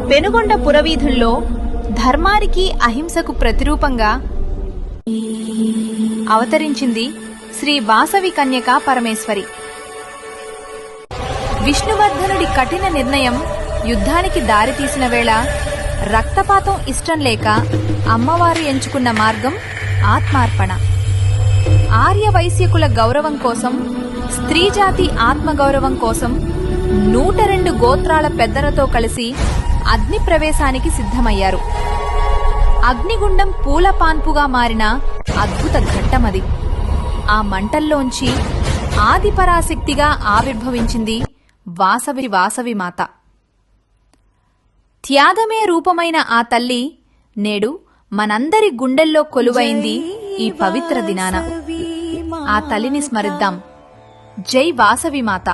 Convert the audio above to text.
పెనుగొండ పురవీధుల్లో ధర్మానికి అహింసకు ప్రతిరూపంగా అవతరించింది శ్రీ వాసవి కన్యకా పరమేశ్వరి. విష్ణువర్ధనుడి కఠిన నిర్ణయం యుద్ధానికి దారితీసిన వేళ రక్తపాతం ఇష్టం లేక అమ్మవారు ఎంచుకున్న మార్గం ఆత్మార్పణ. ఆర్య వైశ్యకుల గౌరవం కోసం, స్త్రీజాతి ఆత్మగౌరవం కోసం 102 గోత్రాల పెద్దలతో కలిసి అగ్ని ప్రవేశానికి సిద్ధమయ్యారు. అగ్నిగుండం పూలపాన్పుగా మారిన అద్భుత ఘట్టమది. ఆ మంటల్లోంచి ఆదిపరాశక్తిగా ఆవిర్భవించింది వాసవి మాత. త్యాగమే రూపమైన ఆ తల్లి నేడు మనందరి గుండెల్లో కొలువైంది ఈ పవిత్ర దినాన. ఆ తల్లిని స్మరిద్దాం. జై వాసవి మాత.